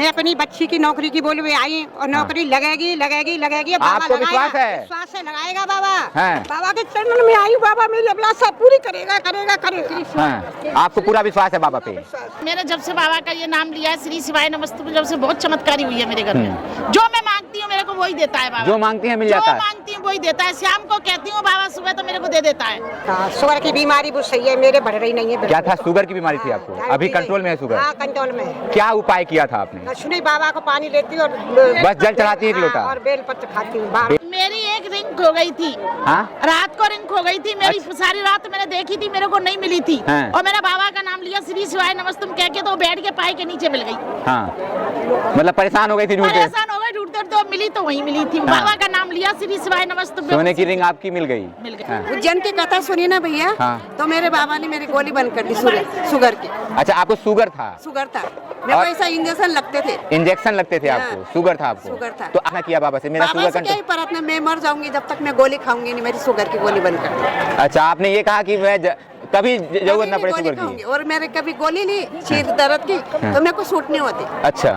मैं अपनी बच्ची की नौकरी की बोल में आई और नौकरी लगेगी लगेगी लगेगी। आपको विश्वास है? विश्वास है, लगाएगा बाबा। हाँ। बाबा के चरणों में आई, बाबा मेरी अभिलाषा पूरी करेगा करेगा करेगा। हाँ, आपको पूरा विश्वास है बाबा पे? मैंने जब से बाबा का ये नाम लिया है श्री शिवाय नमस्तुभ्यं, जब से बहुत चमत्कारी हुई है मेरे घर में। जो मैं मांगती हूँ मेरे को वही देता है बाबा। जो मांगती है मिल जाता है? जो मांगती हूँ वही देता है। शाम को कहती हूँ बाबा, सुबह तो मेरे को दे देता है। शुगर की बीमारी वो सही है, मेरे बढ़ रही नहीं है। क्या था? शुगर की बीमारी थी आपको? अभी कंट्रोल में है शुगर? हाँ, कंट्रोल में है। क्या उपाय किया था आपने? सुनी बाबा को पानी लेती हूँ और बस जल चढ़ाती है एक लोटा? और बेलपत्र खाती हूँ। मेरी एक रिंग खो गई थी। हाँ? रात को रिंग खो गई थी मेरी। सारी रात मैंने देखी थी, मेरे को नहीं मिली थी। हाँ। और मैंने बाबा का नाम लिया श्री शिवाय नमस्तुभ्यं कह के, तो बैठ के पाई के नीचे मिल गई। हाँ, मतलब परेशान हो गई थी ढूंढते? परेशान हो गई ढूंढते, तो मिली तो वहीं मिली थी। बाबा का नाम लिया श्री शिवाय नमस्तुभ्यं। सोने की रिंग आपकी मिल गई? मिल गई। हाँ। उज्जैन की कथा सुनी ना भैया? हाँ। तो मेरे बाबा ने मेरी गोली बंद कर दी शुगर की। अच्छा, आपको शुगर था? शुगर था, मेरे को ऐसा इंजेक्शन लगते थे। इंजेक्शन लगते थे आपको? हाँ। शुगर था आपको? शुगर था। तो आपने किया बाबा से? मेरा बाबा शुगर से क्या ही प्रार्थना, मैं मर जाऊंगी जब तक मैं गोली खाऊंगी नहीं, मेरी शुगर की गोली बंद कर दो। अच्छा, आपने ये कहा कि मैं कभी जरूरत ना पड़े शुगर की? और मैंने कभी गोली ली सिर दर्द की तो मेरे को सूट नहीं होती। अच्छा,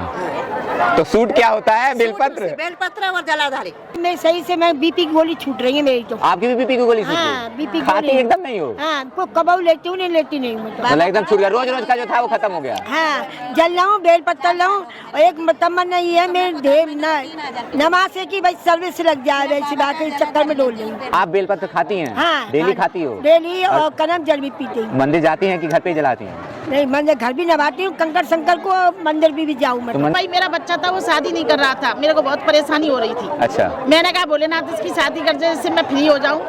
तो सूट क्या होता है? बेलपत्र? बेलपत्र और जलाधारी। नहीं, सही से मैं बीपी की गोली छूट रही है मेरी तो। आपकी भी बीपी की गोली छूट हाँ, गई? बीपी खाती गोली। एकदम नहीं हो? हाँ, को कबाऊ लेती हूँ, नहीं लेती नहीं मैं तो। मतलब एकदम छूट गया? रोज रोज का जो था वो खत्म हो गया? हाँ, जल लाऊं, बेल पत्ता लाऊं, और एक तमन्ना ये है मेरे ढेर नमाज से की भाई सर्विस लग जाए, वैसी बात है, चक्कर में डोल रही। आप बेलपत्र खाती हैं? हाँ, डेली खाती हो? डेली, और कनम जल भी पीती हूँ। मंदिर जाती हैं कि घर पे ही जलाती हैं? नहीं, मंदिर घर भी नभाती हूँ, कंकर शंकर को मंदिर भी जाऊँ मैं। भाई मेरा बच्चा था, वो शादी नहीं कर रहा था, मेरे को बहुत परेशानी हो रही थी। अच्छा। मैंने कहा भोलेनाथ इसकी शादी कर दे, जिससे मैं फ्री हो जाऊं,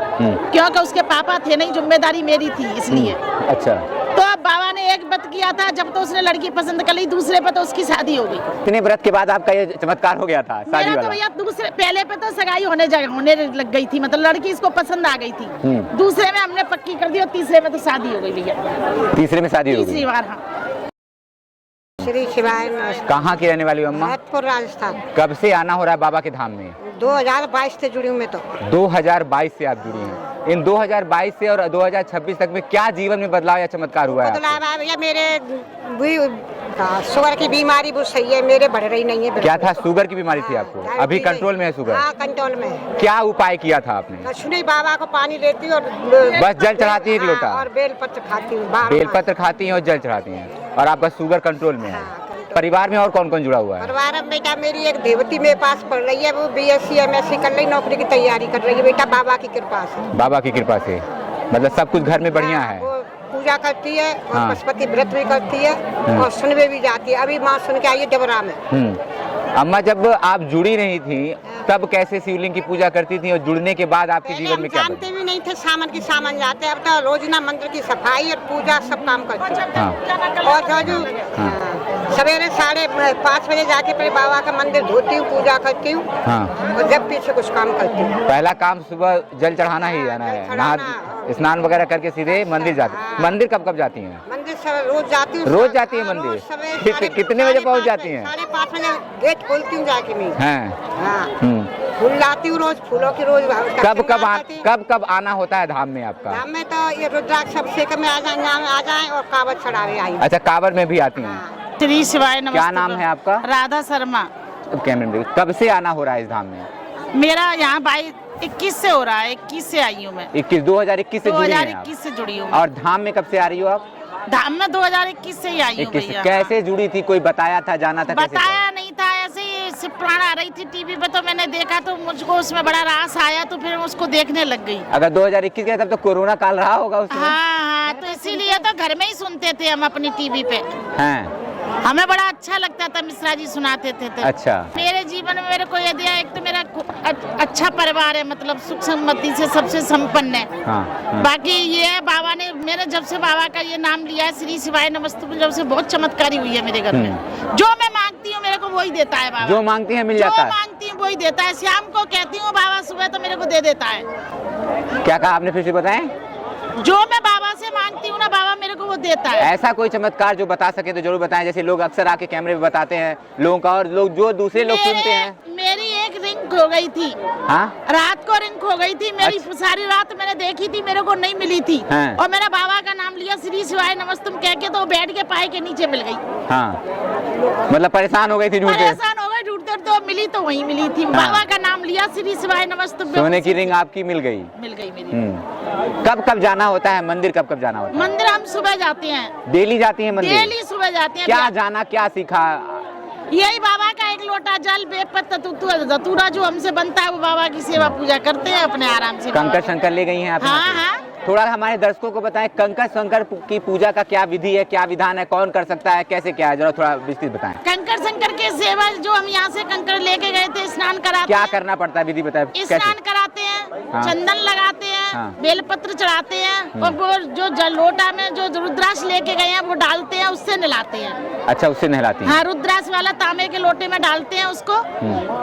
क्योंकि उसके पापा थे नहीं, जिम्मेदारी मेरी थी इसलिए। अच्छा, तो अब बाबा ने एक व्रत किया था, जब तो उसने लड़की पसंद कर ली, दूसरे पे तो उसकी शादी हो गई। कितने व्रत के बाद आपका ये चमत्कार हो गया था शादी मेरा वाला? तो भैया दूसरे, पहले पे तो सगाई होने लग गई थी, मतलब लड़की इसको पसंद आ गई थी। दूसरे में हमने पक्की कर दी और तीसरे में तो शादी हो गई भैया। तीसरे में शादी हो तीसरी गई? बार। हाँ। श्री शिवाय कहाँ की रहने वाली हो अम्मा? भरतपुर राजस्थान। कब से आना हो रहा है बाबा के धाम में? 2022 से जुड़ी हूँ मैं तो। 2022 से आप जुड़ी हैं। इन 2022 से और 2026 तक में क्या जीवन में बदलाव या चमत्कार हुआ है? बदलाव है भैया, मेरे शुगर की बीमारी वो सही है, मेरे बढ़ रही नहीं है। क्या था? शुगर की बीमारी थी आपको? अभी कंट्रोल में है शुगर? हाँ, कंट्रोल में है। क्या उपाय किया था आपने? सुनी बाबा को पानी लेती हूँ और बस जल चढ़ाती है एक लोटा? और बेलपत्र खाती हूँ। बेलपत्र खाती हैं और जल चढ़ाती हैं, और आपका शुगर कंट्रोल में है। परिवार में और कौन कौन जुड़ा हुआ है? परिवार में बेटा मेरी एक देवती मेरे पास पढ़ रही है, वो BSc MSc कर रही, नौकरी की तैयारी कर रही है बेटा, बाबा की कृपा से। बाबा की कृपा से, मतलब सब कुछ घर में बढ़िया है? वो पूजा करती है और हाँ। पशुपति व्रत भी करती है और सुनवे भी जाती है। अभी माँ सुन के आई है डबरा में। अम्मा, जब आप जुड़ी नहीं थी तब कैसे शिवलिंग की पूजा करती थी, और जुड़ने के बाद आपके पहले जीवन हम में क्या जानते भी नहीं थे, सामान की सामान जाते, अब तो रोजना मंदिर की सफाई और पूजा सब काम करते हैं। हाँ। और जो सवेरे 5:30 बजे जाके पहले बाबा का मंदिर धोती हूँ, पूजा करती हूँ। हाँ। और जब पीछे कुछ काम करती हूँ। पहला काम सुबह जल चढ़ाना ही जाना है, नहा स्नान वगैरह करके सीधे मंदिर जाती? मंदिर कब कब जाती हैं? मंदिर रोज जाती हूँ। रोज जाती है मंदिर? कितने बजे पहुँच जाती हैं? 5:30 बजे गेट खोलती हूँ जाके मैं। हाँ। फूल लाती हूँ रोज, फूलों की रोज। कब आना होता है धाम में आपका? धाम में तो ये रुद्राक्ष अभिषेक में आ जाए और कावड़ चढ़ावे आई। अच्छा, कांवड़ में भी आती हैं? श्री शिवाय नमस्तुभ्यं। क्या नाम है आपका? राधा शर्मा। कैमरे में। कब से आना हो रहा है इस धाम में? मेरा यहाँ 21 से हो रहा है, 21 से आई हूँ मैं। 2021 से जुड़ी हैं आप? 2021 से जुड़ी हूँ। और धाम में कब से आ रही हो आप? धाम में 2021 से ही आई हूँ भैया। कैसे जुड़ी थी? कोई बताया था, जाना था? बताया नहीं था, ऐसे ही शिवपुराण आ रही थी टीवी पे, तो मैंने देखा तो मुझको उसमें बड़ा रास आया, तो फिर उसको देखने लग गई। अगर 2021 के तब तो कोरोना काल रहा होगा उसमें? हाँ, तो इसीलिए तो घर में ही सुनते थे हम अपनी टीवी पे। हाँ। हमें बड़ा अच्छा लगता था, मिश्रा जी सुनाते थे तो। अच्छा। मेरे जीवन में मेरे को ये दिया, एक तो मेरा अच्छा परिवार है, मतलब सुख सम्मति से सबसे संपन्न है। हाँ। बाकी ये है, बाबा ने मैंने जब से बाबा का ये नाम लिया है श्री शिवाय नमस्तुभ्यं, जब से बहुत चमत्कारी हुई है मेरे घर में। जो मैं मांगती हूँ मेरे को वही देता है बाबा। जो मांगती है मिल जाता है? जो मांगती हूँ वही देता है। शाम को कहती हूँ बाबा, सुबह तो मेरे को दे देता है। क्या कहा आपने, फिर से बताएं? जो मैं बाबा से मांगती हूँ ना, बाबा मेरे को वो देता है। ऐसा कोई चमत्कार जो बता सके तो जरूर बताएं, जैसे लोग अक्सर आके कैमरे पे बताते हैं लोगों का, और लोग जो दूसरे लोग सुनते हैं। मेरी एक रिंग खो गई थी। हाँ रात को रिंग खो गई थी मेरी। सारी रात मैंने देखी थी, मेरे को नहीं मिली थी। हाँ। और मेरा बाबा का नाम लिया श्री शिवाय नमस्तुम कह के, तो बेड के पाए के नीचे मिल गई। हाँ, मतलब परेशान हो गई थी ढूंढते। परेशान हो गई ढूंढते, तो मिली तो वहीं मिली थी। हाँ। बाबा का नाम लिया श्री शिवाय नमस्तुम, सोने की रिंग आपकी मिल गई। मिल गई मेरी। कब कब जाना होता है मंदिर, कब कब जाना होता है? मंदिर हम सुबह जाते हैं। डेली जाती है मंदिर? डेली सुबह जाते हैं। क्या जाना, क्या सीखा? यही बाबा का एक लोटा जल बेपत्ता धतूरा जो हमसे बनता है, वो बाबा की सेवा पूजा करते हैं अपने आराम से। कंकर शंकर ले गई हैं आप? हाँ हाँ। थोड़ा हमारे दर्शकों को बताएं, कंकर शंकर की पूजा का क्या विधि है, क्या विधान है, कौन कर सकता है, कैसे क्या है, जरा थोड़ा विस्तृत बताएं। कंकर शंकर के सेवा जो हम यहाँ से कंकर लेके गए थे, स्नान कराते क्या हैं। करना पड़ता है, विधि बताएं। स्नान कराते हैं, हाँ। चंदन लगाते हैं, हाँ। बेलपत्र चढ़ाते हैं, और वो जो लोटा में जो रुद्राक्ष लेके गए हैं वो डालते हैं, उससे नहलाते हैं। अच्छा, उससे नहलाती हैं? हाँ, रुद्राक्ष वाला तांबे के लोटे में डालते हैं उसको,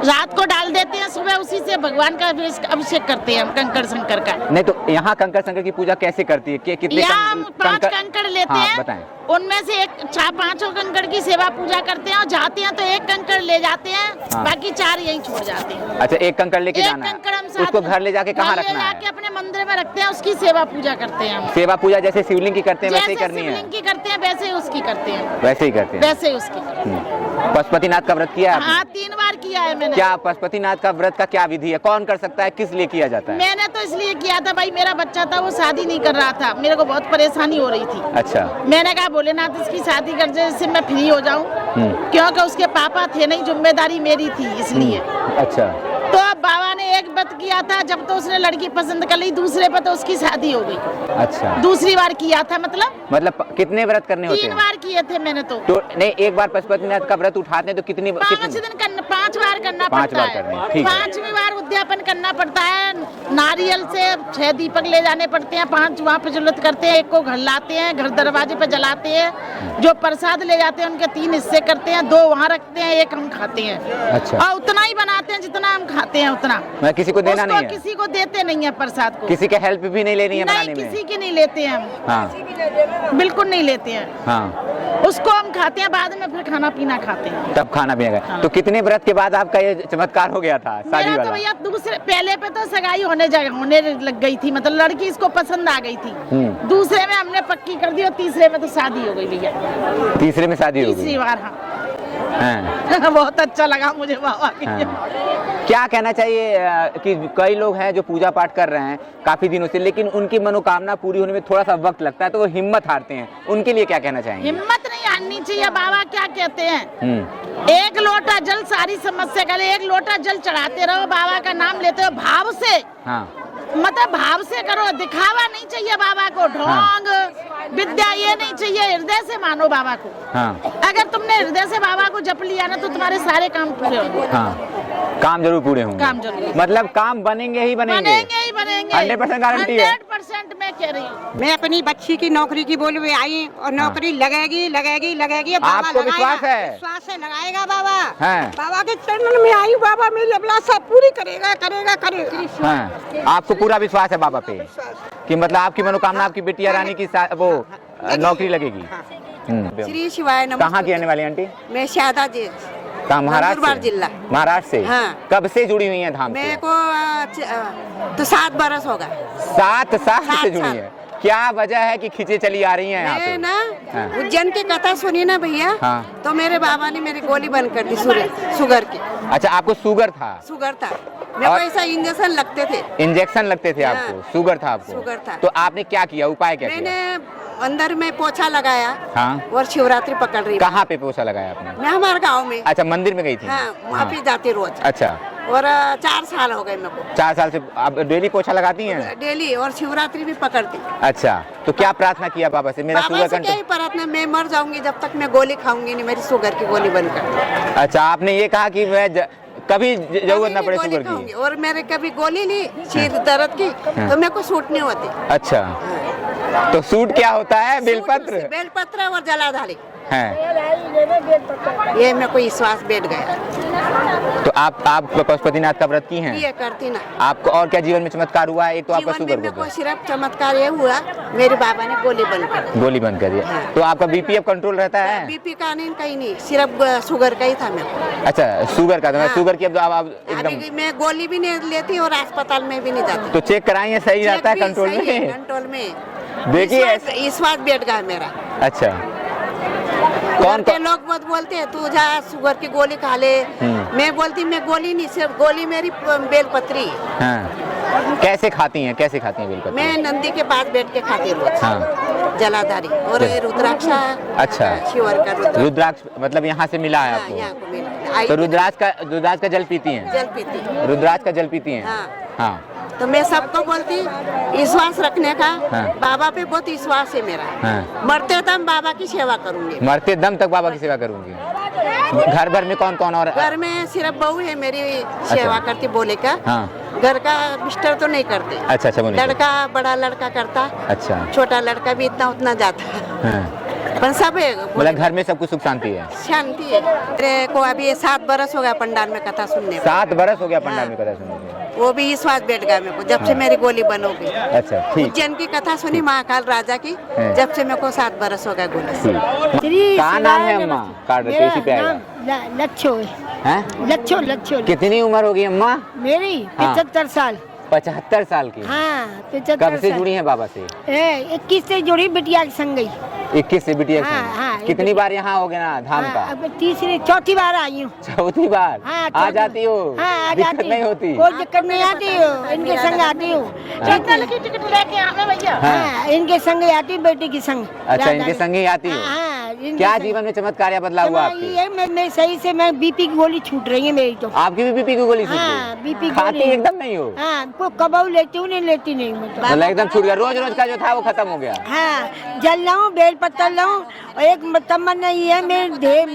रात को डाल देते हैं, सुबह उसी से भगवान का अभिषेक करते हैं हम कंकर शंकर का। नहीं तो यहाँ कंकर शंकर की पूजा कैसे करती है? कितने यहाँ हम 5 कंकड़ लेते हाँ, हैं, बताएं। उनमें से 5 कंकड़ की सेवा पूजा करते हैं, और जाते हैं तो 1 कंकड़ ले जाते हैं, हाँ। बाकी 4 यहीं छोड़ जाते हैं। अच्छा, 1 कंकड़ लेके एक जाना कंकड़ हम है, साथ उसको में- घर ले जाके कहाँ घर रखना ले जाके है? अपने मंदिर में रखते हैं, उसकी सेवा पूजा करते हैं हम। सेवा पूजा जैसे शिवलिंग की करते हैं वैसे ही जैसे करनी है? शिवलिंग की करते हैं वैसे ही उसकी करते हैं। वैसे ही करते हैं। वैसे ही उसकी करते हैं। पशुपतिनाथ का व्रत किया है आपने? हाँ, 3 बार किया है मैंने। क्या पशुपतिनाथ का व्रत का क्या विधि है, कौन कर सकता है, किस लिए किया जाता है? मैंने तो इसलिए किया था भाई, मेरा बच्चा था वो शादी नहीं कर रहा था, मेरे को बहुत परेशानी हो रही थी। अच्छा। मैंने कहा भोलेनाथ इसकी शादी कर दे, इससे मैं फ्री हो जाऊं, क्योंकि उसके पापा थे नहीं, जिम्मेदारी मेरी थी इसलिए। अच्छा। तो अब बाबा ने एक व्रत किया था, जब तो उसने लड़की पसंद कर ली, दूसरे पर तो उसकी शादी हो गई। अच्छा, दूसरी बार किया था, मतलब कितने व्रत करने होते 3 हैं? बार किए थे मैंने तो। नहीं, एक बार पशुपतिनाथ का व्रत उठाते हैं तो कितनी 5 दिन करना, 5 बार करना 5 पड़ता बार करने, है। ठीक है। 5वीं बार उद्यापन करना पड़ता है, नारियल से 6 दीपक ले जाने पड़ते हैं, 5 वहाँ प्रज्वलित करते हैं, 1 को घर लाते हैं, घर दरवाजे पे जलाते हैं, जो प्रसाद ले जाते हैं उनके 3 हिस्से करते हैं, 2 वहाँ रखते हैं, 1 हम खाते हैं। अच्छा। और उतना ही बनाते हैं जितना हम खाते हैं उतना, मैं किसी को देना नहीं है? किसी को देते नहीं है प्रसाद को। किसी के हेल्प भी नहीं लेनी है बनाने नहीं, में? किसी की नहीं लेते हैं हम। हाँ बिल्कुल नहीं लेते हैं। हाँ। उसको हम खाते हैं, बाद में फिर खाना पीना खाते हैं। तब खाना पीना हाँ। तो कितने व्रत के बाद आपका ये चमत्कार हो गया था, शादी मेरा तो वाला? भैया दूसरे, पहले पे तो सगाई होने लग गई थी, मतलब लड़की इसको पसंद आ गई थी। दूसरे में हमने पक्की कर दी, और तीसरे में तो शादी हो गई भैया। तीसरे में शादी हो गई? तीसरी बार। हाँ। हाँ। बहुत अच्छा लगा मुझे बाबा की। हाँ। क्या कहना चाहिए कि कई लोग हैं जो पूजा पाठ कर रहे हैं काफी दिनों से, लेकिन उनकी मनोकामना पूरी होने में थोड़ा सा वक्त लगता है, तो वो हिम्मत हारते हैं, उनके लिए क्या कहना चाहेंगे? हिम्मत नहीं हारनी चाहिए। बाबा क्या कहते हैं, 1 लोटा जल सारी समस्या का, 1 लोटा जल चढ़ाते रहो, बाबा का नाम लेते हो भाव से। हाँ। मतलब भाव से करो, दिखावा नहीं चाहिए बाबा को, ढोंग विद्या ये नहीं चाहिए, हृदय से मानो बाबा को। हाँ। अगर तुमने हृदय से बाबा को जप लिया ना, तो तुम्हारे सारे काम पूरे होंगे। हाँ, काम जरूर पूरे होंगे। काम जरूर, मतलब काम बनेंगे ही बनेंगे। 100% गारंटी है? 100% मैं कह रही हूँ। मैं अपनी बच्ची की नौकरी की बोल में आई, और नौकरी लगेगी लगेगी लगेगी। अब बाबा आपको विश्वास लगाएगा, है? विश्वास है, लगाएगा बाबा। हैं? बाबा के चरणों में आई, बाबा मेरी अभिलाषा पूरी करेगा करेगा करेगा। हाँ। आपको पूरा विश्वास है बाबा पे कि मतलब आपकी मनोकामना, आपकी बिटिया रानी की वो नौकरी लगेगी? श्री शिवाय नमः। कहाँ की रहने वाली आंटी? मैं शादा जी, कहाँ, महाराष्ट्र नंदुरबार से? जिला। महाराष्ट्र से? हाँ। कब से जुड़ी हुई हैं धाम से? मेरे को तो 7 बरस होगा। 7 साल से 7 जुड़ी साल। है? क्या वजह है कि खींचे चली आ रही हैं यहाँ पे? मैं ना हाँ। उज्जैन की कथा सुनी ना भैया, हाँ। तो मेरे बाबा ने मेरी गोली बंद कर दी शुगर की। अच्छा, आपको शुगर था? शुगर था, मेरे को ऐसा इंजेक्शन लगते थे। इंजेक्शन लगते थे हाँ। आपको? शुगर था आपको? शुगर था। तो आपने क्या किया, उपाय क्या किया? मैंने अंदर में पोछा लगाया। हाँ। और शिवरात्रि पकड़ रही। कहाँ पे पोछा लगाया आपने? मैं हमारे गाँव में। अच्छा, मंदिर में गई थी? हाँ, वहाँ पे जाती रोज। अच्छा। और 4 साल हो गए मेरे को। 4 साल से आप डेली पोछा लगाती हैं? डेली, और शिवरात्रि भी पकड़ती। अच्छा, तो क्या प्रार्थना किया बाबा से? मेरा बाबा शुगर से क्या ही प्रार्थना, मैं मर जाऊंगी जब तक मैं गोली खाऊंगी नहीं, मेरी शुगर की गोली बंद कर। अच्छा, आपने ये कहा कि मैं कभी जरूरत ना पड़े शुगर की? और मैंने कभी गोली ली सिर दर्द की, तो मेरे को सूट नहीं होती। अच्छा, तो सूट क्या होता है? बेलपत्र? बेलपत्र और जलाधारी। हैं। ये मेरे को विश्वास बैठ गया। तो आप पशुपतिनाथ का व्रत की हैं? ये करती ना। आपको और क्या जीवन में चमत्कार हुआ है? एक तो आपका जीवन में शुगर मेरे को हो सिर्फ चमत्कार ये हुआ, मेरे बाबा ने गोली बंद कर दी। गोली बंद कर दिया। हाँ। तो आपका बीपी अब कंट्रोल रहता है? बीपी का नहीं, कहीं नहीं, सिर्फ शुगर का ही था मेरे को। अच्छा, शुगर का था। हाँ। शुगर की अब आप एकदम अभी मैं गोली भी नहीं लेती और अस्पताल में भी नहीं जाती। तो चेक कराइए, सही रहता है कंट्रोल में? कंट्रोल में देखिए विश्वास बैठ गया मेरा। अच्छा, कौन के लोग मत बोलते हैं तू जा शुगर की गोली खा ले। मैं बोलती मैं गोली नहीं, सिर्फ गोली मेरी बेलपत्री। हाँ। कैसे खाती हैं बेलपत्र? मैं नंदी के पास बैठ के खाती रोज। हाँ। जलाधारी और ये रुद्राक्ष। अच्छा, शिवर का रुद्राक्ष मतलब यहाँ से मिला है हाँ, आपको? यहाँ को मिला। आई तो थी, रुद्राक्ष का जल पीती हैं? जल पीती। रुद्राक्ष का जल पीती हैं? हाँ। हाँ। तो मैं सबको बोलती विश्वास रखने का। हाँ। बाबा पे बहुत विश्वास है मेरा। हाँ। मरते दम बाबा की सेवा करूंगी। मरते दम तक बाबा की सेवा करूंगी। घर भर में कौन कौन और? घर में सिर्फ बहू है मेरी सेवा करती बोले का। हाँ। घर का मिस्टर तो नहीं करते। अच्छा, वो नहीं करते। लड़का बड़ा लड़का करता, अच्छा। छोटा लड़का भी इतना उतना जाता। हाँ। पर सब है मतलब घर में सब कुछ सुख शांति है? शांति है। मेरे को अभी 7 बरस हो गया पंडाल में कथा सुनने में। 7 बरस हो गया पंडाल में कथा सुनने में? वो भी विश्वास बैठ गया मेरे को जब से मेरी गोली बंद हो गई। अच्छा, ठीक। उज्जैन की कथा सुनी महाकाल राजा की, है। जब से मेरे को 7 बरस हो गया गोली से। ठीक। क्या नाम है अम्मा? कार्ड रखिए, इसी पे आएगा। लच्छो हैं? लच्छो कितनी उम्र होगी अम्मा? मेरी हाँ। 75 साल। 75 साल की? हाँ, 75 कब से जुड़ी हैं बाबा से? 21 से जुड़ी बिटिया के संग गई। 21 से बिटिया के हाँ, संग? हाँ, कितनी बार यहाँ हो गए ना धाम का? अब चौथी बार आई हूँ। चौथी बार? हाँ, आ जाती हो? हाँ, आ दिक्कत जाती नहीं होती? कोई दिक्कत नहीं आती हो, इनके संग आती हूँ। चैनल की टिकट लेके आवे भैया। हाँ, इनके संग आती हूँ, बेटी के संग। अच्छा, इनके संग ही आती हो? हाँ, इनके क्या संग। जीवन में चमत्कार या बदलाव हुआ आपके? ये मैं सही से मैं बीपी की गोली छूट रही है मेरी तो। आपकी भी बीपी की गोली छूट हाँ, गई? बीपी खाती गोली। एकदम नहीं हो? हाँ, कबाऊ लेती हूँ, नहीं लेती नहीं मैं तो। मतलब एकदम छूट गया, रोज रोज का जो था वो खत्म हो गया? हाँ, जल लाऊं, बेल पत्तर लाऊं, और एक तमन्ना ये है मेरे देव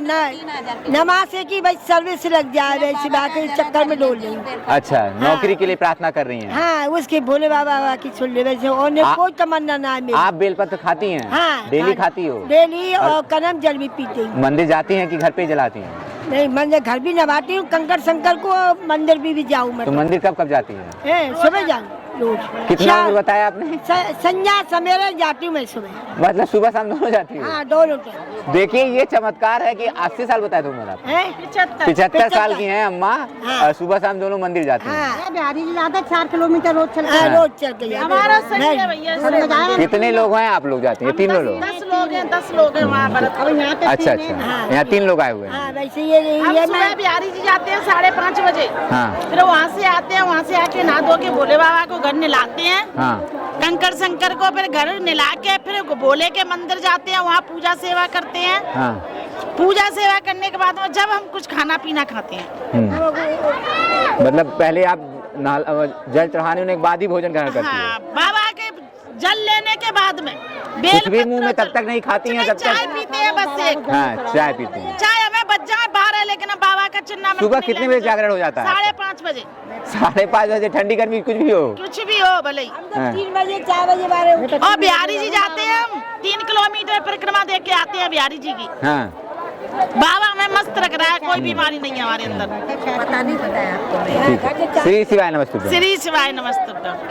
नमाज से की भाई सर्विस लग जाए, वैसे बाकी चक्कर में डोल रही हूँ। अच्छा, नौकरी के लिए प्रार्थना कर रही हैं? हाँ, उसके भोले बाबा की सुन ले वैसे, और ने कोई तमन्ना ना है मेरी। आप बेलपत्र खाती हैं? हाँ, डेली खाती हो? डेली, और कनम जल भी पीती हूँ। मंदिर जाती हैं कि घर पे ही जलाती हैं? नहीं, मंदिर घर भी नवाती हूँ, कंकर शंकर को, मंदिर भी जाऊँ मैं तो मंदिर कब जाती हैं? सुबह जाऊँ रोज। कितना उम्र बताया आपने? संध्या सवेरे जाती हूँ मैं सुबह। मतलब सुबह शाम दोनों जाती हो? हाँ, दोनों टाइम। देखिए ये चमत्कार है कि 80 साल बताया तुम आप? 75 साल की हैं अम्मा, हाँ। और सुबह शाम दोनों मंदिर जाती हैं। हाँ, बिहारी जी ज्यादा 4 किलोमीटर रोज चलते हैं। रोज चल के हमारा सही है भैया। कितने लोग हैं आप लोग जाते हैं? 3 लोग? 10 लोग हैं, 10 लोग हैं वहाँ पर। अब यहाँ पे अच्छा तीन हैं। अच्छा, यहाँ 3 लोग आए हुए हैं। हाँ, वैसे ये हम मैं सुबह बिहारी जी जाते हैं 5:30 बजे। हाँ फिर वहाँ से आते हैं, वहाँ से आके नहा धो के भोले बाबा को घर नहलाते हैं, हाँ। कंकर शंकर को, फिर घर नहला के फिर भोले के मंदिर जाते हैं, वहाँ पूजा सेवा करते हैं। हाँ। पूजा सेवा करने के बाद में जब हम कुछ खाना पीना खाते हैं। मतलब पहले आप जल चढ़ाने होने के बाद ही भोजन करना करती हाँ, है? बाबा के जल लेने के बाद में कुछ भी मुंह में तब तक नहीं खाती हैं जब चाय तक? पीते हैं बस एक। हाँ, चाय पीती हैं। चाय हमें बच जाए बाहर है, लेकिन बाबा का चिन्ह सुबह कितने बजे जागरण हो जाता है? 5:30 बजे। 5:30 बजे, ठंडी गर्मी कुछ भी हो? कुछ भी हो भले ही। हाँ। 3 बजे 4 बजे 12 और बिहारी जी जाते हैं, हम 3 किलोमीटर परिक्रमा देख के आते हैं बिहारी जी की। हाँ। बाबा हमें मस्त रख रहा है, कोई बीमारी नहीं है हमारे अंदर। पता नहीं बताया आपको। ठीक है। श्री शिवाय नमस्तुभ्यं। श्री शिवाय नमस्तुभ्यं।